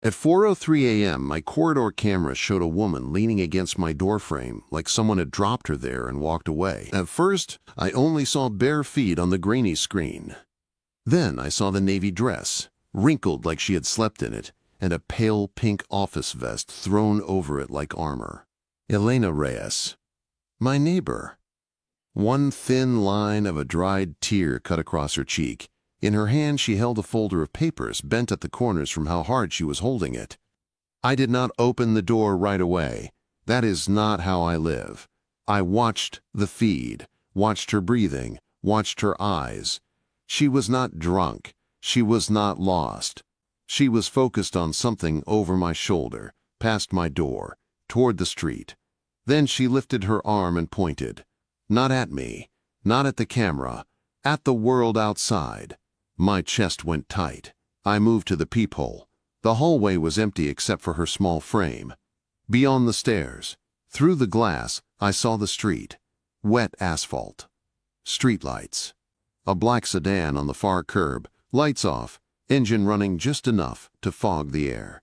At 4:03 a.m., my corridor camera showed a woman leaning against my doorframe like someone had dropped her there and walked away. At first, I only saw bare feet on the grainy screen. Then I saw the navy dress, wrinkled like she had slept in it, and a pale pink office vest thrown over it like armor. Elena Reyes. My neighbor. One thin line of a dried tear cut across her cheek. In her hand she held a folder of papers bent at the corners from how hard she was holding it. I did not open the door right away. That is not how I live. I watched the feed, watched her breathing, watched her eyes. She was not drunk. She was not lost. She was focused on something over my shoulder, past my door, toward the street. Then she lifted her arm and pointed. Not at me, not at the camera, at the world outside. My chest went tight. I moved to the peephole. The hallway was empty except for her small frame. Beyond the stairs, through the glass, I saw the street. Wet asphalt. Streetlights. A black sedan on the far curb, lights off, engine running just enough to fog the air.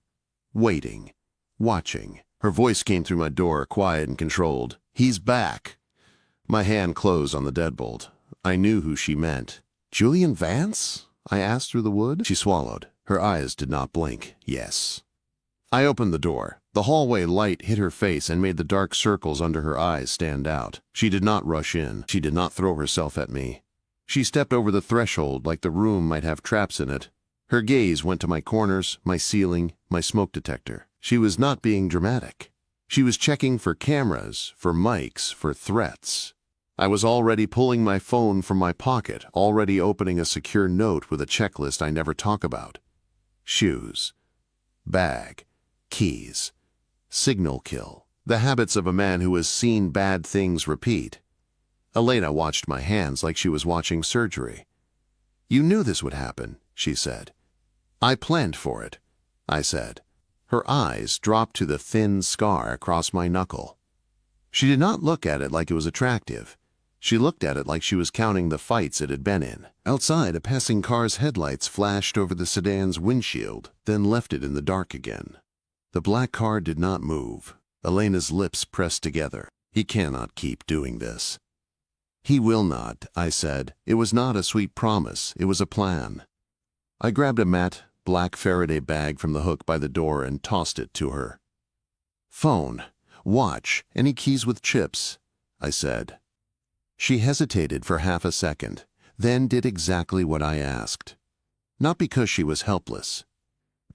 Waiting. Watching. Her voice came through my door, quiet and controlled. He's back. My hand closed on the deadbolt. I knew who she meant. Julian Vance? I asked through the wood. She swallowed. Her eyes did not blink. Yes. I opened the door. The hallway light hit her face and made the dark circles under her eyes stand out. She did not rush in. She did not throw herself at me. She stepped over the threshold like the room might have traps in it. Her gaze went to my corners, my ceiling, my smoke detector. She was not being dramatic. She was checking for cameras, for mics, for threats. I was already pulling my phone from my pocket, already opening a secure note with a checklist I never talk about. Shoes. Bag. Keys. Signal kill. The habits of a man who has seen bad things repeat. Elena watched my hands like she was watching surgery. You knew this would happen, she said. I planned for it, I said. Her eyes dropped to the thin scar across my knuckle. She did not look at it like it was attractive. She looked at it like she was counting the fights it had been in. Outside, a passing car's headlights flashed over the sedan's windshield, then left it in the dark again. The black car did not move. Elena's lips pressed together. He cannot keep doing this. He will not, I said. It was not a sweet promise. It was a plan. I grabbed a matte, black Faraday bag from the hook by the door and tossed it to her. Phone, watch, any keys with chips, I said. She hesitated for half a second, then did exactly what I asked. Not because she was helpless,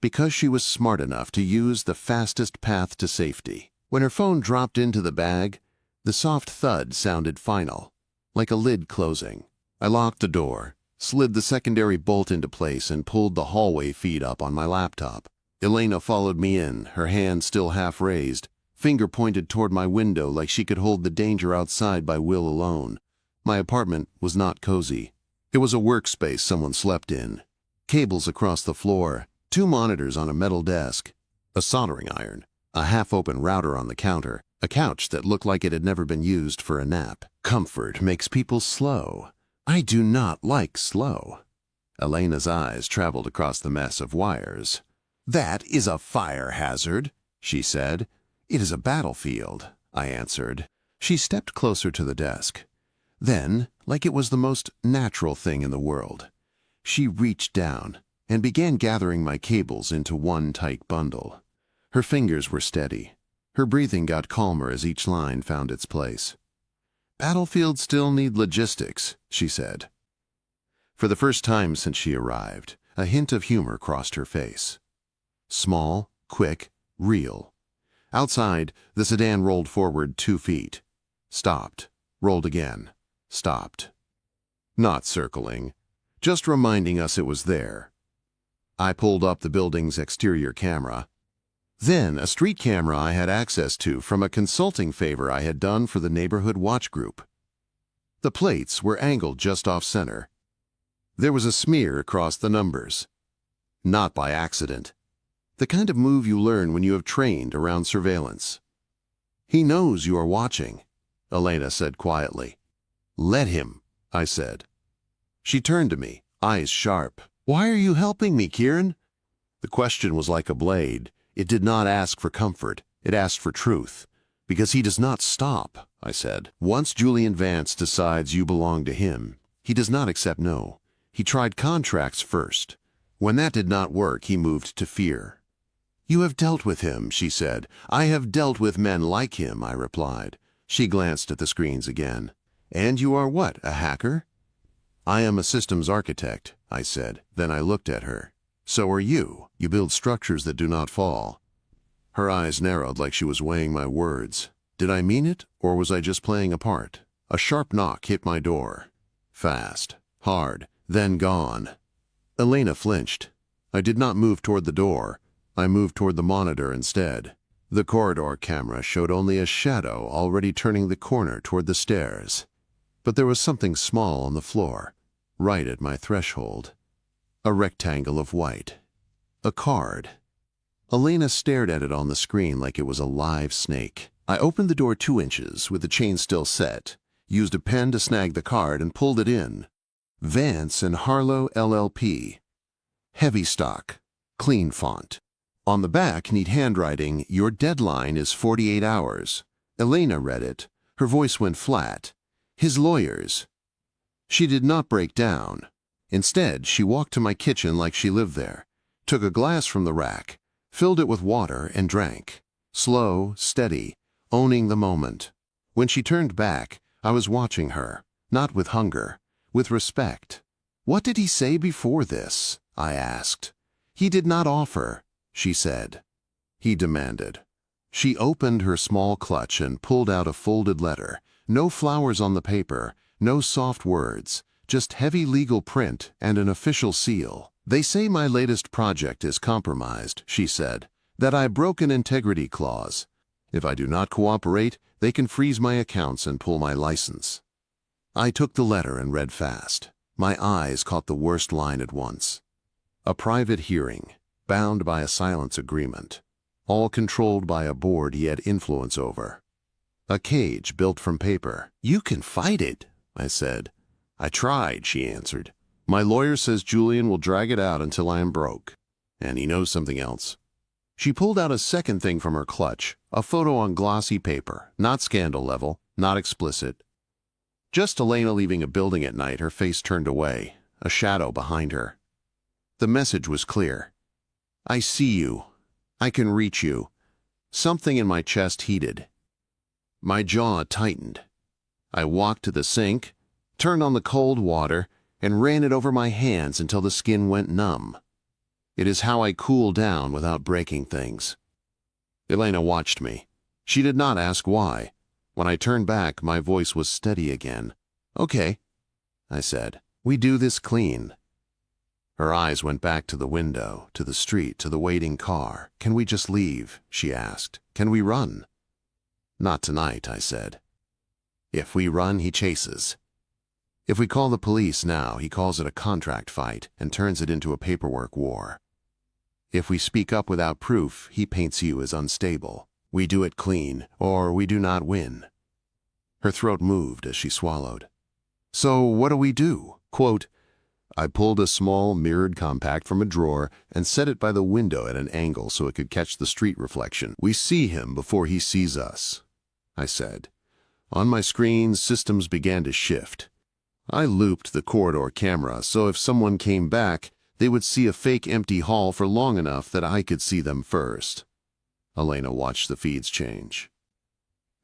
because she was smart enough to use the fastest path to safety. When her phone dropped into the bag, the soft thud sounded final, like a lid closing. I locked the door, slid the secondary bolt into place, and pulled the hallway feed up on my laptop. Elena followed me in, her hand still half raised, finger pointed toward my window like she could hold the danger outside by will alone. My apartment was not cozy. It was a workspace someone slept in. Cables across the floor, 2 monitors on a metal desk, a soldering iron, a half-open router on the counter, a couch that looked like it had never been used for a nap. Comfort makes people slow. I do not like slow. Elena's eyes traveled across the mess of wires. That is a fire hazard, she said. It is a battlefield, I answered. She stepped closer to the desk. Then, like it was the most natural thing in the world, she reached down and began gathering my cables into one tight bundle. Her fingers were steady. Her breathing got calmer as each line found its place. Battlefields still need logistics, she said. For the first time since she arrived, a hint of humor crossed her face. Small, quick, real. Outside, the sedan rolled forward 2 feet. Stopped. Rolled again. Stopped. Not circling. Just reminding us it was there. I pulled up the building's exterior camera. Then a street camera I had access to from a consulting favor I had done for the neighborhood watch group. The plates were angled just off-center. There was a smear across the numbers. Not by accident. The kind of move you learn when you have trained around surveillance. He knows you are watching, Elena said quietly. Let him, I said. She turned to me, eyes sharp. Why are you helping me, Kieran? The question was like a blade. It did not ask for comfort. It asked for truth. Because he does not stop, I said. Once Julian Vance decides you belong to him, he does not accept no. He tried contracts first. When that did not work, he moved to fear. You have dealt with him, she said. I have dealt with men like him, I replied. She glanced at the screens again. And you are what, a hacker? I am a systems architect, I said. Then I looked at her. So are you. You build structures that do not fall. Her eyes narrowed like she was weighing my words. Did I mean it, or was I just playing a part? A sharp knock hit my door. Fast, hard, then gone. Elena flinched. I did not move toward the door. I moved toward the monitor instead. The corridor camera showed only a shadow already turning the corner toward the stairs. But there was something small on the floor, right at my threshold. A rectangle of white. A card. Elena stared at it on the screen like it was a live snake. I opened the door 2 inches with the chain still set, used a pen to snag the card and pulled it in. Vance and Harlow LLP. Heavy stock. Clean font. On the back, neat handwriting, your deadline is 48 hours. Elena read it. Her voice went flat. His lawyers. She did not break down. Instead, she walked to my kitchen like she lived there, took a glass from the rack, filled it with water and drank. Slow, steady, owning the moment. When she turned back, I was watching her, not with hunger, with respect. What did he say before this? I asked. He did not offer, she said. He demanded. She opened her small clutch and pulled out a folded letter. No flowers on the paper, no soft words, just heavy legal print and an official seal. They say my latest project is compromised, she said, that I broke an integrity clause. If I do not cooperate, they can freeze my accounts and pull my license. I took the letter and read fast. My eyes caught the worst line at once. A private hearing, bound by a silence agreement, all controlled by a board he had influence over. A cage built from paper. You can fight it, I said. I tried, she answered. My lawyer says Julian will drag it out until I am broke. And he knows something else. She pulled out a second thing from her clutch, a photo on glossy paper, not scandal level, not explicit. Just Elena leaving a building at night, her face turned away, a shadow behind her. The message was clear. I see you. I can reach you. Something in my chest heated. My jaw tightened. I walked to the sink, turned on the cold water, and ran it over my hands until the skin went numb. It is how I cool down without breaking things. Elena watched me. She did not ask why. When I turned back, my voice was steady again. Okay, I said. We do this clean. Her eyes went back to the window, to the street, to the waiting car. Can we just leave? She asked. Can we run? Not tonight, I said. If we run, he chases. If we call the police now, he calls it a contract fight and turns it into a paperwork war. If we speak up without proof, he paints you as unstable. We do it clean, or we do not win. Her throat moved as she swallowed. So what do we do? Quote, I pulled a small mirrored compact from a drawer and set it by the window at an angle so it could catch the street reflection. We see him before he sees us, I said. On my screen, systems began to shift. I looped the corridor camera so if someone came back, they would see a fake empty hall for long enough that I could see them first. Elena watched the feeds change.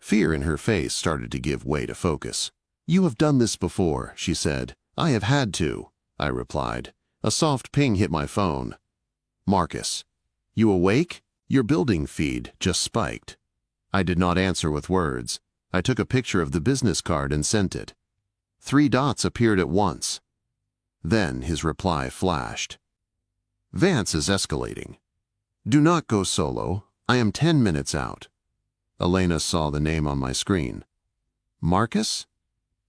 Fear in her face started to give way to focus. You have done this before, she said. I have had to, I replied. A soft ping hit my phone. Marcus. You awake? Your building feed just spiked. I did not answer with words. I took a picture of the business card and sent it. 3 dots appeared at once. Then his reply flashed. Vance is escalating. Do not go solo. I am 10 minutes out. Elena saw the name on my screen. Marcus?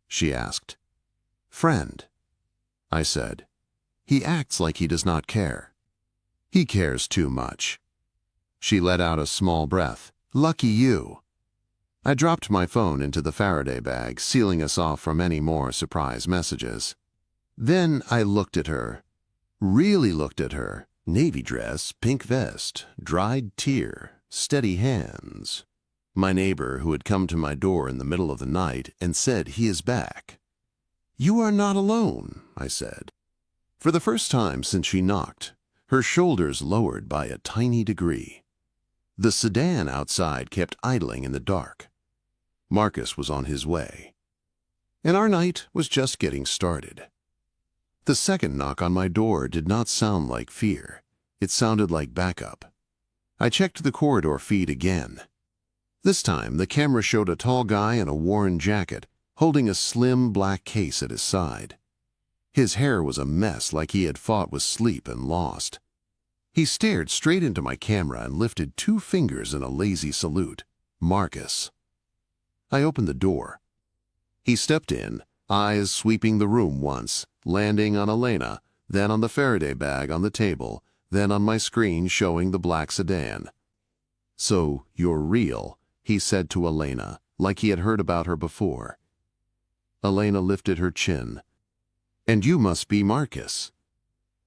She asked. Friend, I said. He acts like he does not care. He cares too much. She let out a small breath. Lucky you. I dropped my phone into the Faraday bag, sealing us off from any more surprise messages. Then I looked at her, really looked at her, Navy dress, pink vest, dried tear, steady hands. My neighbor, who had come to my door in the middle of the night and said he is back. "You are not alone," I said. For the first time since she knocked, her shoulders lowered by a tiny degree. The sedan outside kept idling in the dark. Marcus was on his way. And our night was just getting started. The second knock on my door did not sound like fear. It sounded like backup. I checked the corridor feed again. This time, the camera showed a tall guy in a worn jacket, holding a slim black case at his side. His hair was a mess, like he had fought with sleep and lost. He stared straight into my camera and lifted 2 fingers in a lazy salute. Marcus. I opened the door. He stepped in, eyes sweeping the room once, landing on Elena, then on the Faraday bag on the table, then on my screen showing the black sedan. "So, you're real," he said to Elena, like he had heard about her before. Elena lifted her chin. "And you must be Marcus."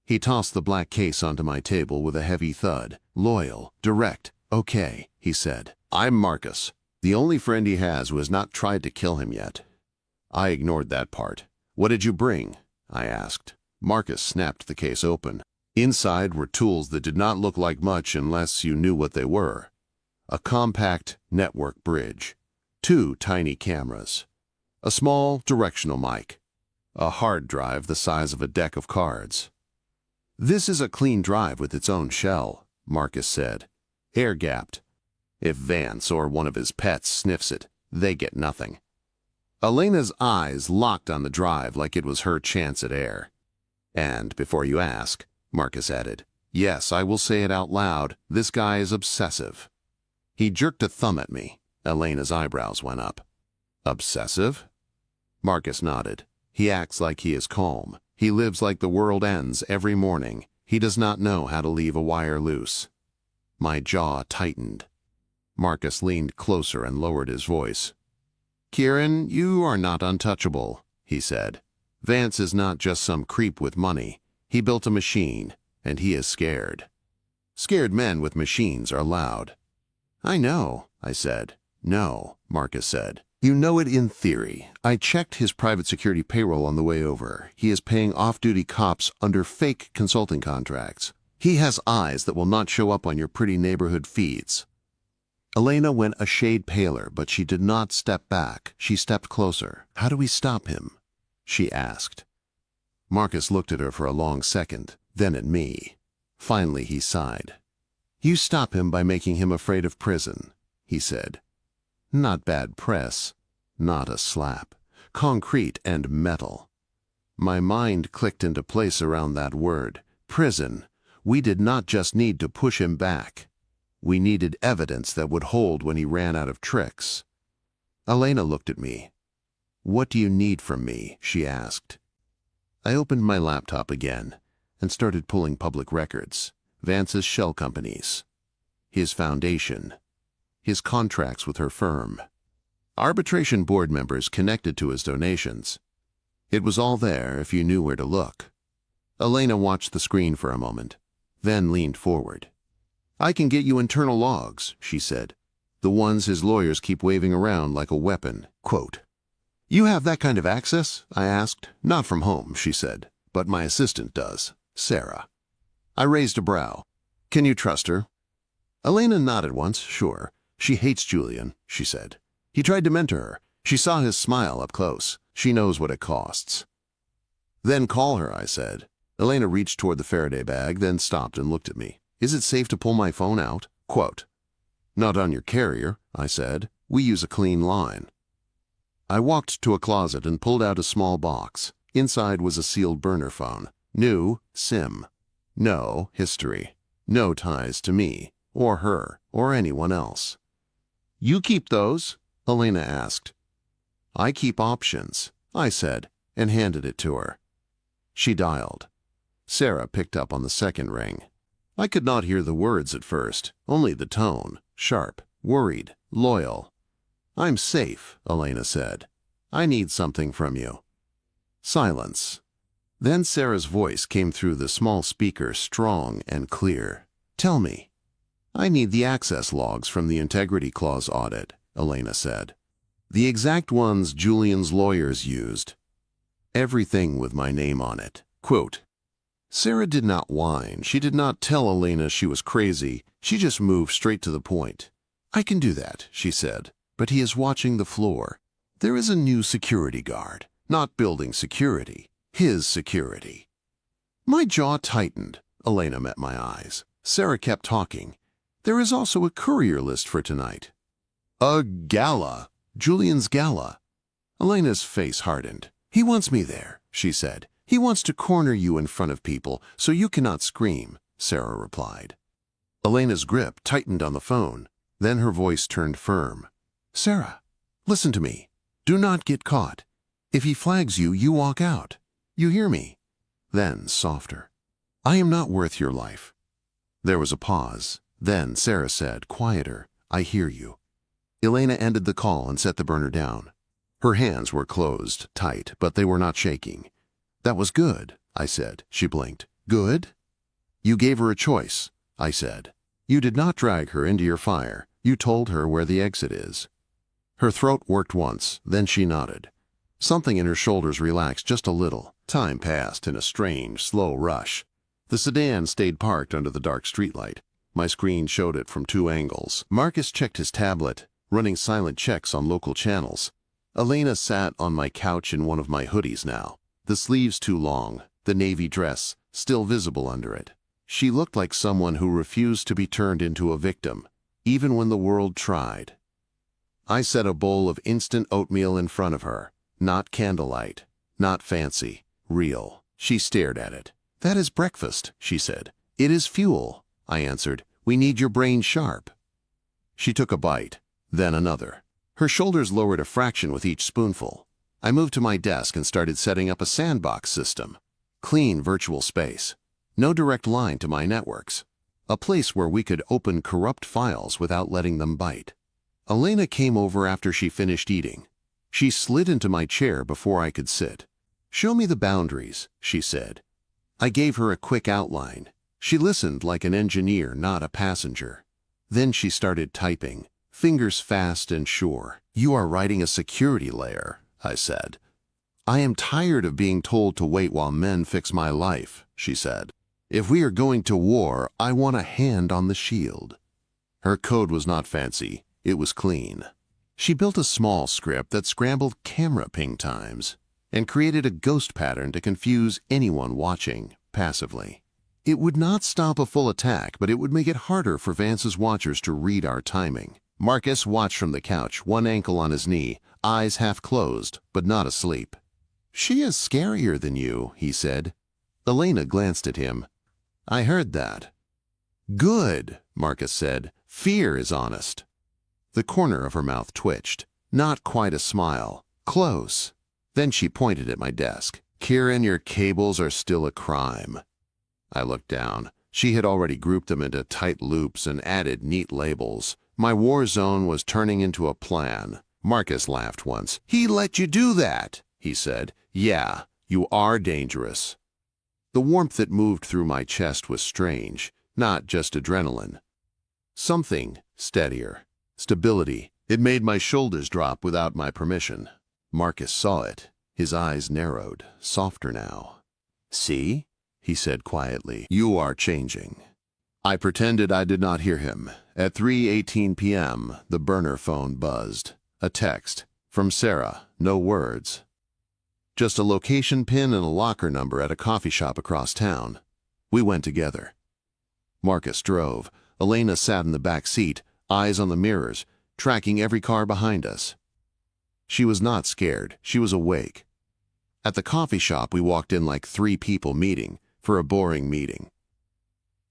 He tossed the black case onto my table with a heavy thud. "Loyal, direct, okay," he said. "I'm Marcus, the only friend he has who has not tried to kill him yet." I ignored that part. "What did you bring?" I asked. Marcus snapped the case open. Inside were tools that did not look like much unless you knew what they were. A compact network bridge, 2 tiny cameras, a small directional mic, a hard drive the size of a deck of cards. "This is a clean drive with its own shell," Marcus said. "Air-gapped. If Vance or one of his pets sniffs it, they get nothing." Elena's eyes locked on the drive like it was her chance at air. "And before you ask," Marcus added, "yes, I will say it out loud, this guy is obsessive." He jerked a thumb at me. Elena's eyebrows went up. "Obsessive?" Marcus nodded. "He acts like he is calm. He lives like the world ends every morning. He does not know how to leave a wire loose." My jaw tightened. Marcus leaned closer and lowered his voice. "Kieran, you are not untouchable," he said. "Vance is not just some creep with money. He built a machine, and he is scared. Scared men with machines are loud." "I know," I said. "No," Marcus said. "You know it in theory. I checked his private security payroll on the way over. He is paying off-duty cops under fake consulting contracts. He has eyes that will not show up on your pretty neighborhood feeds." Elena went a shade paler, but she did not step back. She stepped closer. "How do we stop him?" she asked. Marcus looked at her for a long second, then at me. Finally he sighed. "You stop him by making him afraid of prison," he said. Not bad press, not a slap. Concrete and metal. My mind clicked into place around that word. Prison. We did not just need to push him back. We needed evidence that would hold when he ran out of tricks. Elena looked at me. "What do you need from me?" she asked. I opened my laptop again and started pulling public records. Vance's shell companies. His foundation. His contracts with her firm. Arbitration board members connected to his donations. It was all there if you knew where to look. Elena watched the screen for a moment, then leaned forward. "I can get you internal logs," she said. "The ones his lawyers keep waving around like a weapon." Quote, "You have that kind of access?" I asked. "Not from home," she said, "but my assistant does, Sarah." I raised a brow. "Can you trust her?" Elena nodded once. "Sure. She hates Julian," she said. "He tried to mentor her. She saw his smile up close. She knows what it costs." "Then call her," I said. Elena reached toward the Faraday bag, then stopped and looked at me. "Is it safe to pull my phone out?" Quote, "Not on your carrier," I said. "We use a clean line." I walked to a closet and pulled out a small box. Inside was a sealed burner phone. New, SIM. No history. No ties to me, or her, or anyone else. "You keep those?" Elena asked. "I keep options," I said, and handed it to her. She dialed. Sarah picked up on the second ring. I could not hear the words at first, only the tone, sharp, worried, loyal. "I'm safe," Elena said. "I need something from you." Silence. Then Sarah's voice came through the small speaker, strong and clear. "Tell me." "I need the access logs from the Integrity Clause audit," Elena said. "The exact ones Julian's lawyers used. Everything with my name on it." Quote. Sarah did not whine. She did not tell Elena she was crazy. She just moved straight to the point. "I can do that," she said, "but he is watching the floor. There is a new security guard, not building security, his security." My jaw tightened. Elena met my eyes. Sarah kept talking. "There is also a courier list for tonight." "A gala. Julian's gala." Elena's face hardened. "He wants me there," she said. "He wants to corner you in front of people so you cannot scream," Sarah replied. Elena's grip tightened on the phone. Then her voice turned firm. "Sarah, listen to me. Do not get caught. If he flags you, you walk out. You hear me?" Then, softer. "I am not worth your life." There was a pause. Then Sarah said, quieter, "I hear you." Elena ended the call and set the burner down. Her hands were closed, tight, but they were not shaking. "That was good," I said. She blinked. "Good?" "You gave her a choice," I said. "You did not drag her into your fire. You told her where the exit is." Her throat worked once, then she nodded. Something in her shoulders relaxed just a little. Time passed in a strange, slow rush. The sedan stayed parked under the dark streetlight. My screen showed it from 2 angles. Marcus checked his tablet, running silent checks on local channels. Elena sat on my couch in one of my hoodies now, the sleeves too long, the navy dress still visible under it. She looked like someone who refused to be turned into a victim, even when the world tried. I set a bowl of instant oatmeal in front of her. Not candlelight, not fancy, real. She stared at it. "That is breakfast," she said. "It is fuel," I answered. "We need your brain sharp." She took a bite, then another. Her shoulders lowered a fraction with each spoonful. I moved to my desk and started setting up a sandbox system. Clean virtual space. No direct line to my networks. A place where we could open corrupt files without letting them bite. Elena came over after she finished eating. She slid into my chair before I could sit. "Show me the boundaries," she said. I gave her a quick outline. She listened like an engineer, not a passenger. Then she started typing, fingers fast and sure. "You are writing a security layer," I said. "I am tired of being told to wait while men fix my life," she said. "If we are going to war, I want a hand on the shield." Her code was not fancy. It was clean. She built a small script that scrambled camera ping times and created a ghost pattern to confuse anyone watching passively. It would not stop a full attack, but it would make it harder for Vance's watchers to read our timing. Marcus watched from the couch, one ankle on his knee, eyes half closed, but not asleep. "She is scarier than you," he said. Elena glanced at him. "I heard that." "Good," Marcus said. "Fear is honest." The corner of her mouth twitched. Not quite a smile. Close. Then she pointed at my desk. "Kieran, your cables are still a crime." I looked down. She had already grouped them into tight loops and added neat labels. My war zone was turning into a plan. Marcus laughed once. "He let you do that," he said. "Yeah, you are dangerous." The warmth that moved through my chest was strange, not just adrenaline. Something steadier. Stability. It made my shoulders drop without my permission. Marcus saw it. His eyes narrowed, softer now. "See?" he said quietly. "You are changing." I pretended I did not hear him. At 3:18 p.m., the burner phone buzzed. A text. From Sarah. No words. Just a location pin and a locker number at a coffee shop across town. We went together. Marcus drove. Elena sat in the back seat, eyes on the mirrors, tracking every car behind us. She was not scared. She was awake. At the coffee shop, we walked in like 3 people meeting for a boring meeting.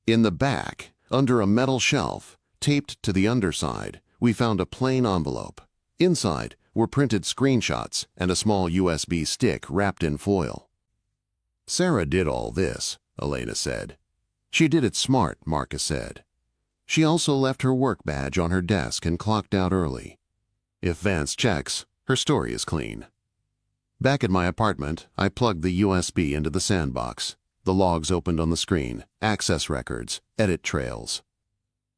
In the back, under a metal shelf, taped to the underside, we found a plain envelope. Inside were printed screenshots and a small USB stick wrapped in foil. "Sarah did all this," Elena said. "She did it smart," Marcus said. "She also left her work badge on her desk and clocked out early. If Vance checks, her story is clean." Back at my apartment, I plugged the USB into the sandbox. The logs opened on the screen, access records, edit trails.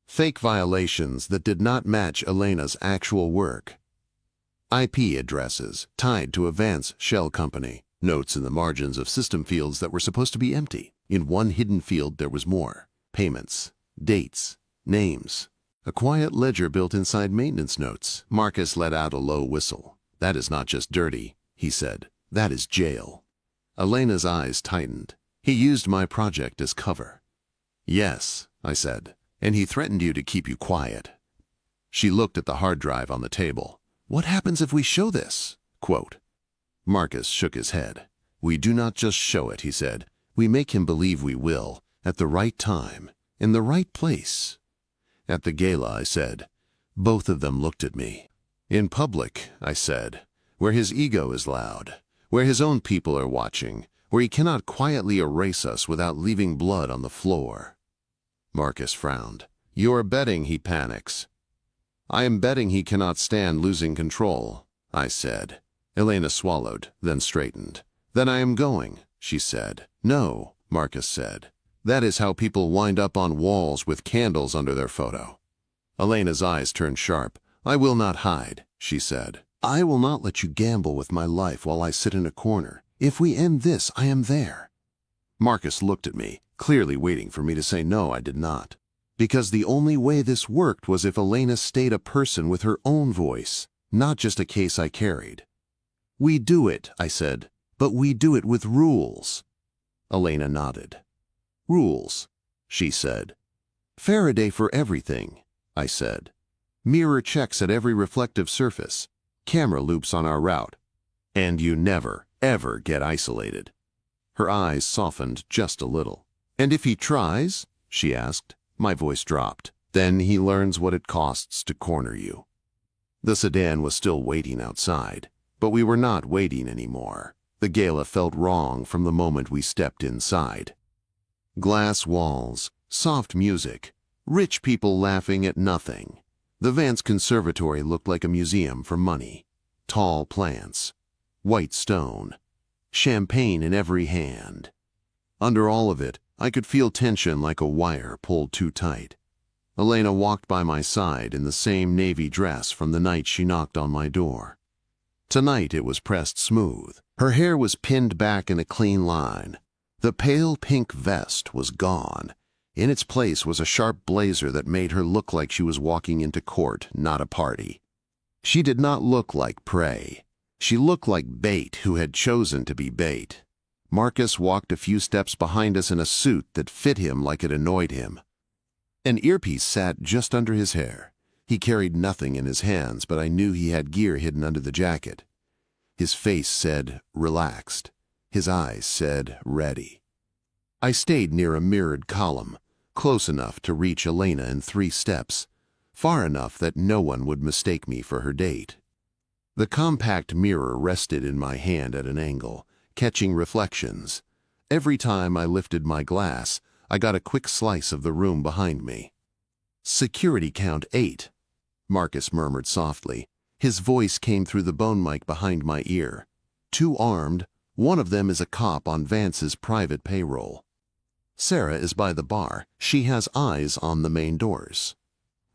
Fake violations that did not match Elena's actual work. IP addresses tied to a Vance shell company. Notes in the margins of system fields that were supposed to be empty. In one hidden field there was more. Payments, dates, names. A quiet ledger built inside maintenance notes. Marcus let out a low whistle. That is not just dirty, he said. That is jail. Elena's eyes tightened. He used my project as cover. Yes, I said, and he threatened you to keep you quiet. She looked at the hard drive on the table. What happens if we show this? Quote. Marcus shook his head. We do not just show it, he said. We make him believe we will, at the right time, in the right place. At the gala, I said. Both of them looked at me. In public, I said, where his ego is loud, where his own people are watching, where he cannot quietly erase us without leaving blood on the floor. Marcus frowned. You are betting he panics. I am betting he cannot stand losing control, I said. Elena swallowed, then straightened. Then I am going, she said. No, Marcus said. That is how people wind up on walls with candles under their photo. Elena's eyes turned sharp. I will not hide, she said. I will not let you gamble with my life while I sit in a corner. If we end this, I am there. Marcus looked at me, clearly waiting for me to say no, I did not. Because the only way this worked was if Elena stayed a person with her own voice, not just a case I carried. We do it, I said, but we do it with rules. Elena nodded. Rules, she said. Faraday for everything, I said. Mirror checks at every reflective surface. Camera loops on our route. And you never, ever get isolated. Her eyes softened just a little. And if he tries, she asked. My voice dropped. Then he learns what it costs to corner you. The sedan was still waiting outside, but we were not waiting anymore. The gala felt wrong from the moment we stepped inside. Glass walls, soft music, rich people laughing at nothing. The Vance Conservatory looked like a museum for money. Tall plants, white stone, champagne in every hand. Under all of it, I could feel tension like a wire pulled too tight. Elena walked by my side in the same navy dress from the night she knocked on my door. Tonight it was pressed smooth. Her hair was pinned back in a clean line. The pale pink vest was gone. In its place was a sharp blazer that made her look like she was walking into court, not a party. She did not look like prey. She looked like bait who had chosen to be bait. Marcus walked a few steps behind us in a suit that fit him like it annoyed him. An earpiece sat just under his hair. He carried nothing in his hands, but I knew he had gear hidden under the jacket. His face said, relaxed. His eyes said, ready. I stayed near a mirrored column, close enough to reach Elena in 3 steps, far enough that no one would mistake me for her date. The compact mirror rested in my hand at an angle, catching reflections. Every time I lifted my glass, I got a quick slice of the room behind me. Security count 8, Marcus murmured softly. His voice came through the bone mic behind my ear. 2 armed, one of them is a cop on Vance's private payroll. Sarah is by the bar. She has eyes on the main doors.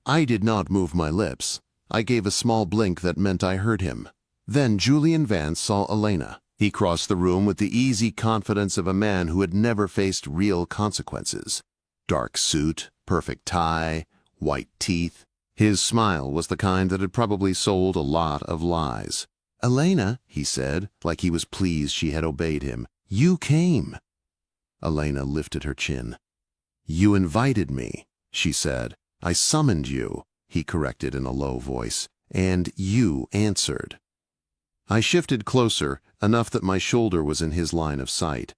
I did not move my lips. I gave a small blink that meant I heard him. Then Julian Vance saw Elena. He crossed the room with the easy confidence of a man who had never faced real consequences. Dark suit, perfect tie, white teeth. His smile was the kind that had probably sold a lot of lies. Elena, he said, like he was pleased she had obeyed him. You came. Elena lifted her chin. You invited me, she said. I summoned you, he corrected in a low voice, and you answered. I shifted closer, enough that my shoulder was in his line of sight.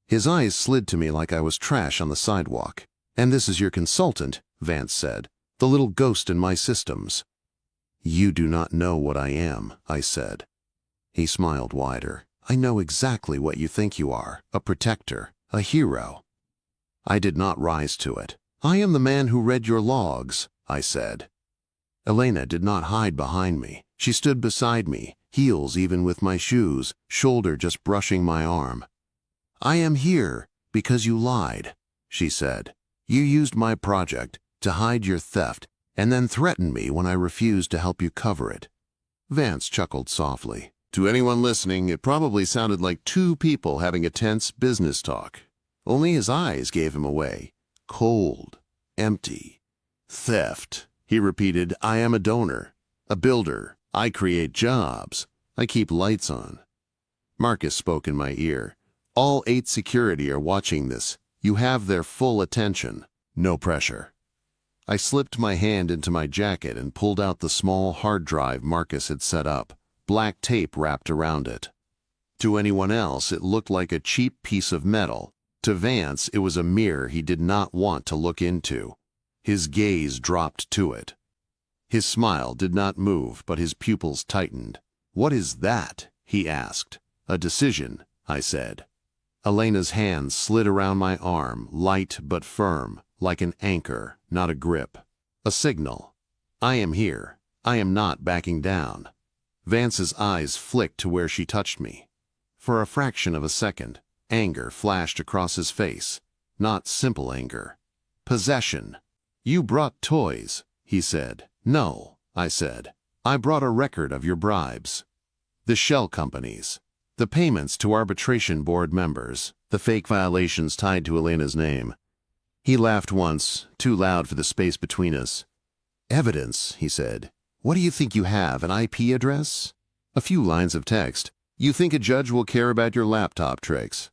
His eyes slid to me like I was trash on the sidewalk. And this is your consultant, Vance said, the little ghost in my systems. You do not know what I am, I said. He smiled wider. I know exactly what you think you are, a protector, a hero. I did not rise to it. I am the man who read your logs, I said. Elena did not hide behind me. She stood beside me, heels even with my shoes, shoulder just brushing my arm. "I am here because you lied," she said. "You used my project to hide your theft and then threatened me when I refused to help you cover it." Vance chuckled softly. To anyone listening, it probably sounded like two people having a tense business talk. Only his eyes gave him away. Cold, empty. "Theft," he repeated. "I am a donor, a builder. I create jobs. I keep lights on." Marcus spoke in my ear. "All 8 security are watching this. You have their full attention. No pressure." I slipped my hand into my jacket and pulled out the small hard drive Marcus had set up, black tape wrapped around it. To anyone else, it looked like a cheap piece of metal. To Vance, it was a mirror he did not want to look into. His gaze dropped to it. His smile did not move, but his pupils tightened. "What is that?" he asked. "A decision," I said. Elena's hand slid around my arm, light but firm, like an anchor, not a grip. A signal. I am here. I am not backing down. Vance's eyes flicked to where she touched me. For a fraction of a second, anger flashed across his face. Not simple anger. Possession. "You brought toys," he said. "No," I said. "I brought a record of your bribes. The shell companies. The payments to arbitration board members. The fake violations tied to Elena's name." He laughed once, too loud for the space between us. "Evidence," he said. "What do you think you have, an IP address? A few lines of text. You think a judge will care about your laptop tricks?"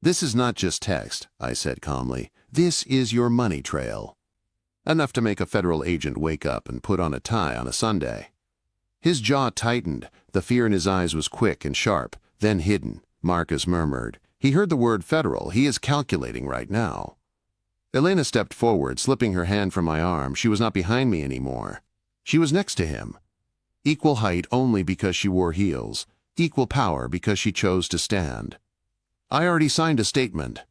"This is not just text," I said calmly. "This is your money trail." Enough to make a federal agent wake up and put on a tie on a Sunday. His jaw tightened. The fear in his eyes was quick and sharp, then hidden. Marcus murmured. He heard the word federal. He is calculating right now. Elena stepped forward, slipping her hand from my arm. She was not behind me anymore. She was next to him. Equal height only because she wore heels. Equal power because she chose to stand. "I already signed a statement,"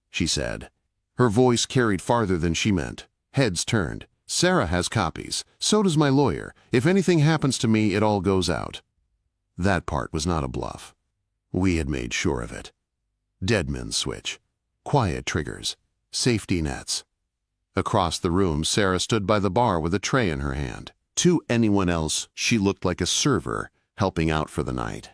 she said. Her voice carried farther than she meant. Heads turned. "Sarah has copies. So does my lawyer. If anything happens to me, it all goes out." That part was not a bluff. We had made sure of it. Deadman's switch. Quiet triggers. Safety nets. Across the room, Sarah stood by the bar with a tray in her hand. To anyone else, she looked like a server helping out for the night.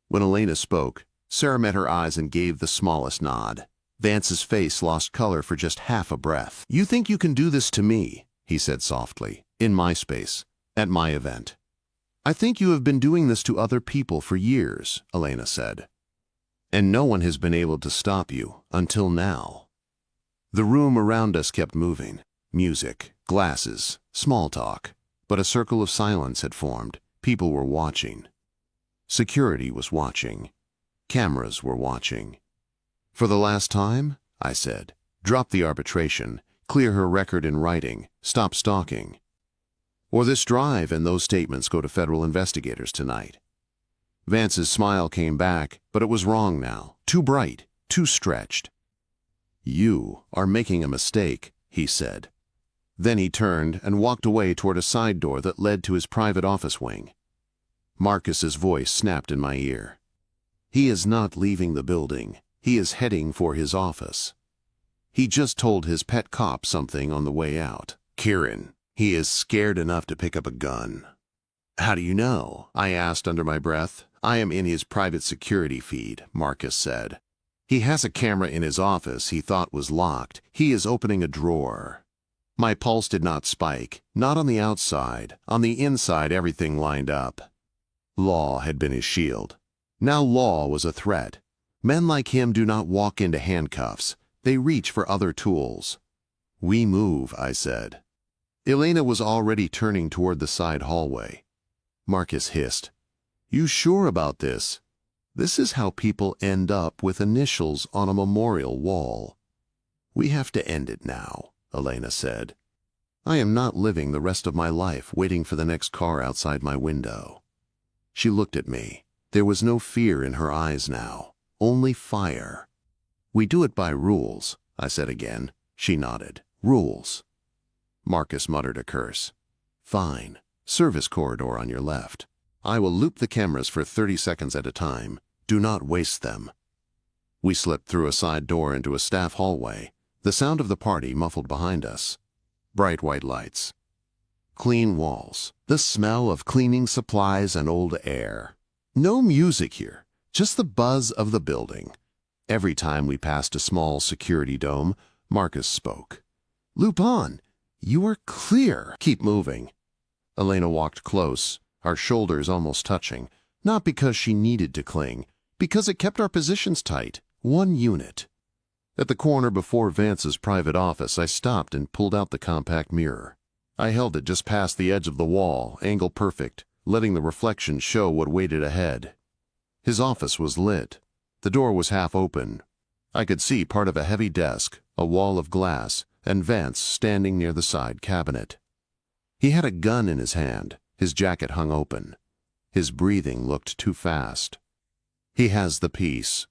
When Elena spoke, Sarah met her eyes and gave the smallest nod. Vance's face lost color for just half a breath. "You think you can do this to me," he said softly, "in my space, at my event." "I think you have been doing this to other people for years," Elena said. "And no one has been able to stop you until now." The room around us kept moving. Music, glasses, small talk. But a circle of silence had formed. People were watching. Security was watching. Cameras were watching. "For the last time," I said, "drop the arbitration, clear her record in writing, stop stalking. Or this drive and those statements go to federal investigators tonight." Vance's smile came back, but it was wrong now. Too bright, too stretched. "You are making a mistake," he said. Then he turned and walked away toward a side door that led to his private office wing. Marcus's voice snapped in my ear. "He is not leaving the building. He is heading for his office. He just told his pet cop something on the way out. Kieran, he is scared enough to pick up a gun." "How do you know?" I asked under my breath. "I am in his private security feed," Marcus said. "He has a camera in his office he thought was locked. He is opening a drawer." My pulse did not spike, not on the outside. On the inside, everything lined up. Law had been his shield. Now law was a threat. Men like him do not walk into handcuffs. They reach for other tools. "We move," I said. Elena was already turning toward the side hallway. Marcus hissed. "You sure about this? This is how people end up with initials on a memorial wall." "We have to end it now," Elena said. "I am not living the rest of my life waiting for the next car outside my window." She looked at me. There was no fear in her eyes now, only fire. "We do it by rules," I said again. She nodded. "Rules." Marcus muttered a curse. "Fine. Service corridor on your left." I will loop the cameras for 30 seconds at a time. Do not waste them. We slipped through a side door into a staff hallway, the sound of the party muffled behind us. Bright white lights. Clean walls. The smell of cleaning supplies and old air. No music here, just the buzz of the building. Every time we passed a small security dome, Marcus spoke. "Loop on. You are clear. Keep moving." Elena walked close, our shoulders almost touching, not because she needed to cling, because it kept our positions tight. One unit. At the corner before Vance's private office, I stopped and pulled out the compact mirror. I held it just past the edge of the wall, angle perfect, letting the reflection show what waited ahead. His office was lit. The door was half open. I could see part of a heavy desk, a wall of glass, and Vance standing near the side cabinet. He had a gun in his hand, his jacket hung open. His breathing looked too fast. "He has the piece,"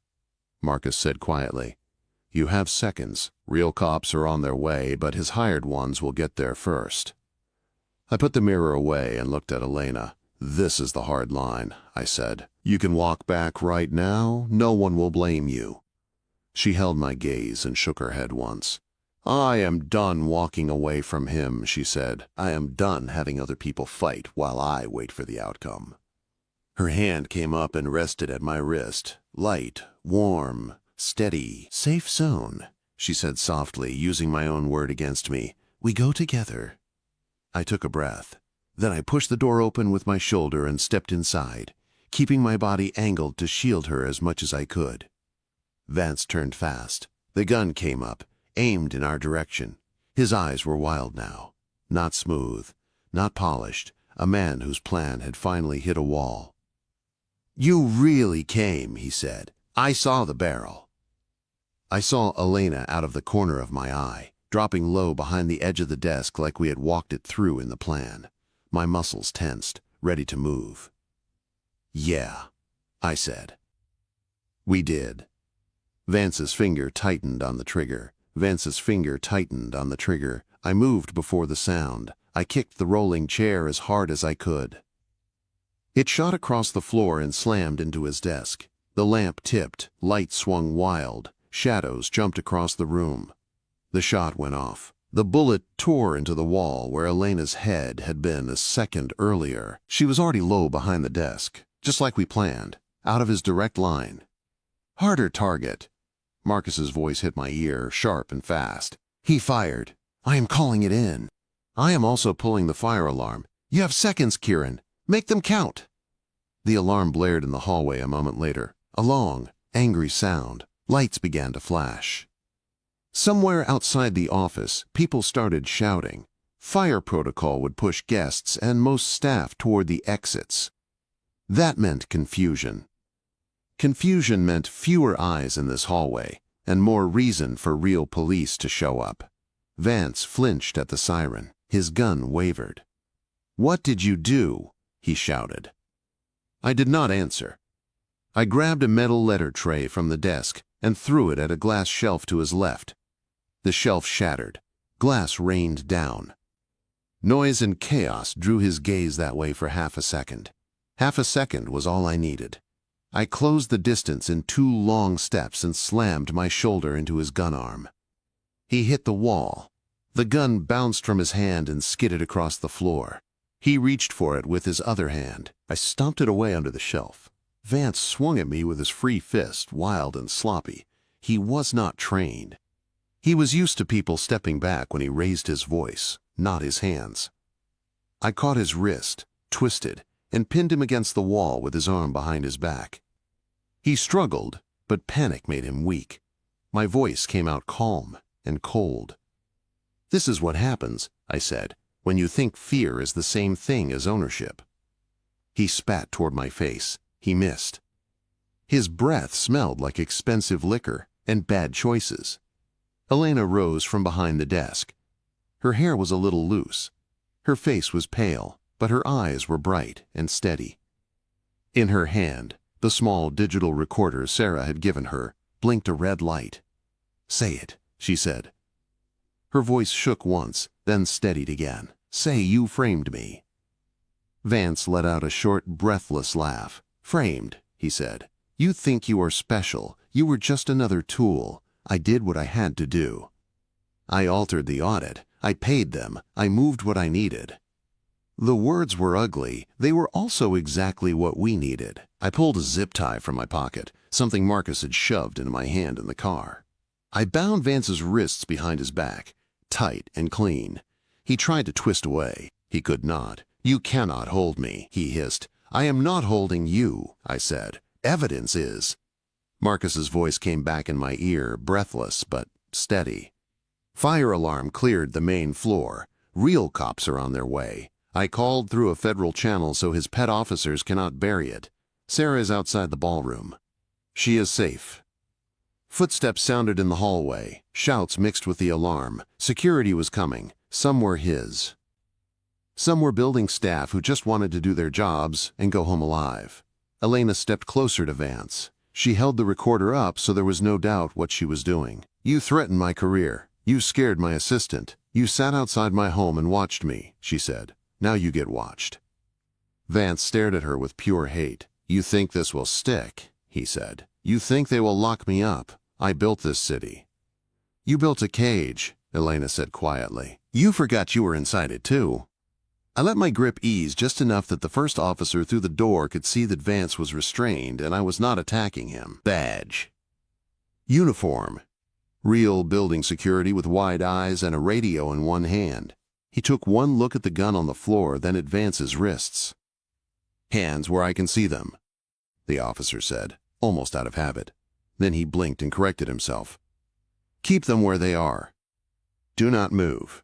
Marcus said quietly. "You have seconds. Real cops are on their way, but his hired ones will get there first." I put the mirror away and looked at Elena. "This is the hard line," I said. "You can walk back right now. No one will blame you." She held my gaze and shook her head once. "I am done walking away from him," she said. "I am done having other people fight while I wait for the outcome." Her hand came up and rested at my wrist. Light, warm, steady, safe zone, she said softly, using my own word against me. "We go together." I took a breath. Then I pushed the door open with my shoulder and stepped inside, keeping my body angled to shield her as much as I could. Vance turned fast. The gun came up, aimed in our direction. His eyes were wild now. Not smooth, not polished, a man whose plan had finally hit a wall. "You really came," he said. "I saw the barrel." I saw Elena out of the corner of my eye, dropping low behind the edge of the desk like we had walked it through in the plan. My muscles tensed, ready to move. "Yeah," I said. We did. Vance's finger tightened on the trigger. Vance's finger tightened on the trigger. I moved before the sound. I kicked the rolling chair as hard as I could. It shot across the floor and slammed into his desk. The lamp tipped, light swung wild, shadows jumped across the room. The shot went off. The bullet tore into the wall where Elena's head had been a second earlier. She was already low behind the desk, just like we planned, out of his direct line. "Harder target." Marcus's voice hit my ear, sharp and fast. He fired. "I am calling it in." "I am also pulling the fire alarm." "You have seconds, Kieran. Make them count." The alarm blared in the hallway a moment later. A long, angry sound. Lights began to flash. Somewhere outside the office, people started shouting. Fire protocol would push guests and most staff toward the exits. That meant confusion. Confusion meant fewer eyes in this hallway, and more reason for real police to show up. Vance flinched at the siren. His gun wavered. "What did you do?" he shouted. I did not answer. I grabbed a metal letter tray from the desk and threw it at a glass shelf to his left. The shelf shattered. Glass rained down. Noise and chaos drew his gaze that way for half a second. Half a second was all I needed. I closed the distance in 2 long steps and slammed my shoulder into his gun arm. He hit the wall. The gun bounced from his hand and skidded across the floor. He reached for it with his other hand. I stomped it away under the shelf. Vance swung at me with his free fist, wild and sloppy. He was not trained. He was used to people stepping back when he raised his voice, not his hands. I caught his wrist, twisted, and pinned him against the wall with his arm behind his back. He struggled, but panic made him weak. My voice came out calm and cold. "This is what happens," I said, "when you think fear is the same thing as ownership." He spat toward my face. He missed. His breath smelled like expensive liquor and bad choices. Elena rose from behind the desk. Her hair was a little loose. Her face was pale, but her eyes were bright and steady. In her hand, the small digital recorder Sarah had given her blinked a red light. "Say it," she said. Her voice shook once, then steadied again. "Say you framed me." Vance let out a short, breathless laugh. "Framed," he said. "You think you are special. You were just another tool. I did what I had to do. I altered the audit. I paid them. I moved what I needed." The words were ugly. They were also exactly what we needed. I pulled a zip tie from my pocket, something Marcus had shoved into my hand in the car. I bound Vance's wrists behind his back, tight and clean. He tried to twist away. He could not. "You cannot hold me," he hissed. "I am not holding you," I said. "Evidence is." Marcus's voice came back in my ear, breathless but steady. "Fire alarm cleared the main floor. Real cops are on their way. I called through a federal channel so his pet officers cannot bury it. Sarah is outside the ballroom. She is safe." Footsteps sounded in the hallway, shouts mixed with the alarm. Security was coming. Some were his. Some were building staff who just wanted to do their jobs and go home alive. Elena stepped closer to Vance. She held the recorder up so there was no doubt what she was doing. "You threatened my career. You scared my assistant. You sat outside my home and watched me," she said. "Now you get watched." Vance stared at her with pure hate. "You think this will stick?" he said. "You think they will lock me up? I built this city." "You built a cage," Elena said quietly. "You forgot you were inside it too." I let my grip ease just enough that the first officer through the door could see that Vance was restrained and I was not attacking him. Badge. Uniform. Real building security with wide eyes and a radio in one hand. He took one look at the gun on the floor, then at Vance's wrists. "Hands where I can see them," the officer said, almost out of habit. Then he blinked and corrected himself. "Keep them where they are. Do not move."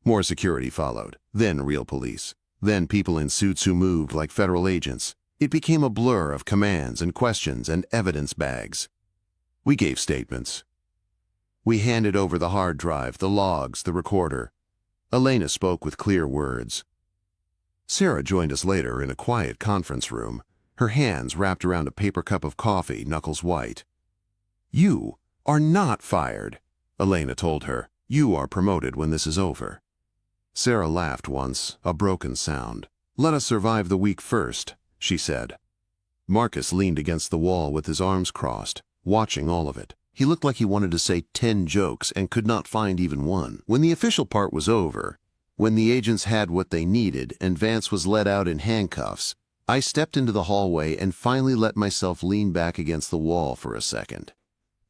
More security followed, then real police, then people in suits who moved like federal agents. It became a blur of commands and questions and evidence bags. We gave statements. We handed over the hard drive, the logs, the recorder. Elena spoke with clear words. Sarah joined us later in a quiet conference room, her hands wrapped around a paper cup of coffee, knuckles white. "You are not fired," Elena told her. "You are promoted when this is over." Sarah laughed once, a broken sound. "Let us survive the week first," she said. Marcus leaned against the wall with his arms crossed, watching all of it. He looked like he wanted to say 10 jokes and could not find even one. When the official part was over, when the agents had what they needed and Vance was let out in handcuffs, I stepped into the hallway and finally let myself lean back against the wall for a second.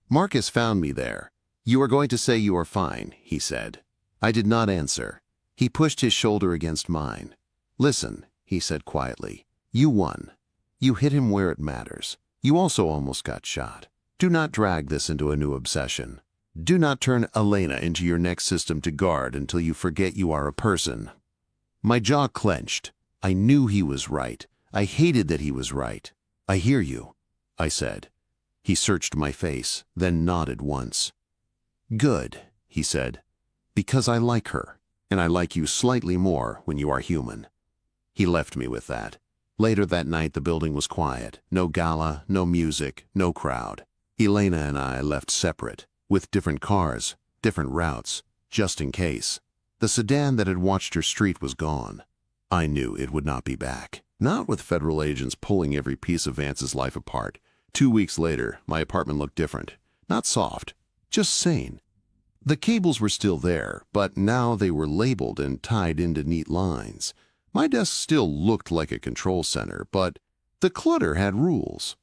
Marcus found me there. "You are going to say you are fine," he said. I did not answer. He pushed his shoulder against mine. "Listen," he said quietly. "You won. You hit him where it matters. You also almost got shot. Do not drag this into a new obsession. Do not turn Elena into your next system to guard until you forget you are a person." My jaw clenched. I knew he was right. I hated that he was right. "I hear you," I said. He searched my face, then nodded once. "Good," he said, "because I like her, and I like you slightly more when you are human." He left me with that. Later that night the building was quiet. No gala, no music, no crowd. Elena and I left separate, with different cars, different routes, just in case. The sedan that had watched her street was gone. I knew it would not be back. Not with federal agents pulling every piece of Vance's life apart. 2 weeks later, my apartment looked different. Not soft, just sane. The cables were still there, but now they were labeled and tied into neat lines. My desk still looked like a control center, but the clutter had rules.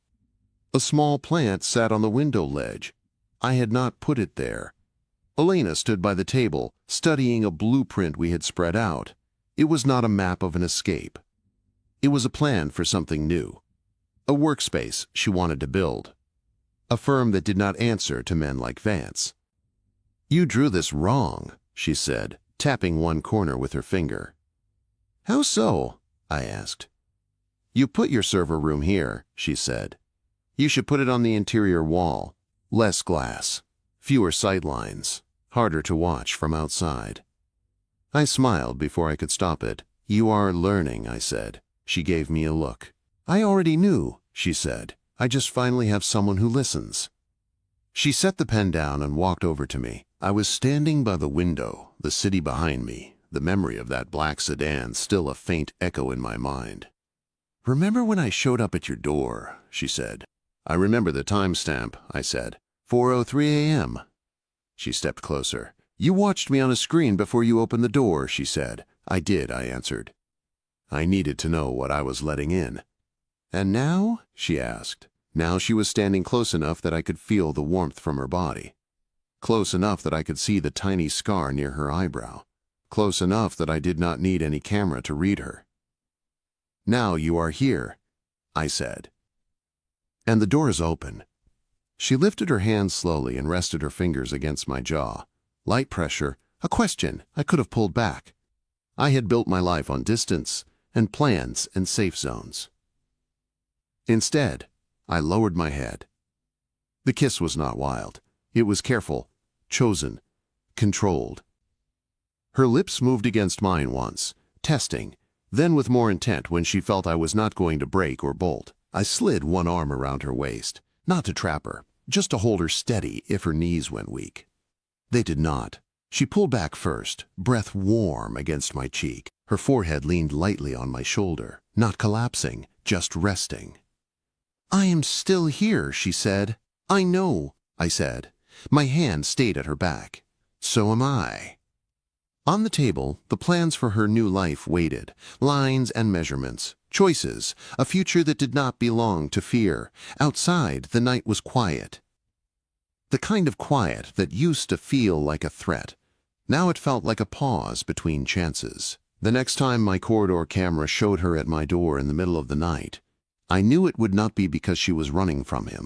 A small plant sat on the window ledge. I had not put it there. Elena stood by the table, studying a blueprint we had spread out. It was not a map of an escape. It was a plan for something new. A workspace she wanted to build. A firm that did not answer to men like Vance. "You drew this wrong," she said, tapping one corner with her finger. "How so?" I asked. "You put your server room here," she said. "You should put it on the interior wall. Less glass, fewer sight lines, harder to watch from outside." I smiled before I could stop it. "You are learning," I said. She gave me a look. "I already knew," she said. "I just finally have someone who listens." She set the pen down and walked over to me. I was standing by the window, the city behind me, the memory of that black sedan still a faint echo in my mind. "Remember when I showed up at your door?" she said. "I remember the timestamp," I said. 4:03 a.m. She stepped closer. "You watched me on a screen before you opened the door," she said. "I did," I answered. I needed to know what I was letting in. "And now?" she asked. Now she was standing close enough that I could feel the warmth from her body. Close enough that I could see the tiny scar near her eyebrow. Close enough that I did not need any camera to read her. "Now you are here," I said. "And the door is open." She lifted her hand slowly and rested her fingers against my jaw. Light pressure, a question I could have pulled back. I had built my life on distance and plans and safe zones. Instead, I lowered my head. The kiss was not wild. It was careful, chosen, controlled. Her lips moved against mine once, testing, then with more intent when she felt I was not going to break or bolt. I slid one arm around her waist, not to trap her, just to hold her steady if her knees went weak. They did not. She pulled back first, breath warm against my cheek. Her forehead leaned lightly on my shoulder, not collapsing, just resting. "I am still here," she said. "I know," I said. My hand stayed at her back. "So am I." On the table, the plans for her new life waited, lines and measurements, choices, a future that did not belong to fear. Outside, the night was quiet. The kind of quiet that used to feel like a threat. Now it felt like a pause between chances. The next time my corridor camera showed her at my door in the middle of the night, I knew it would not be because she was running from him.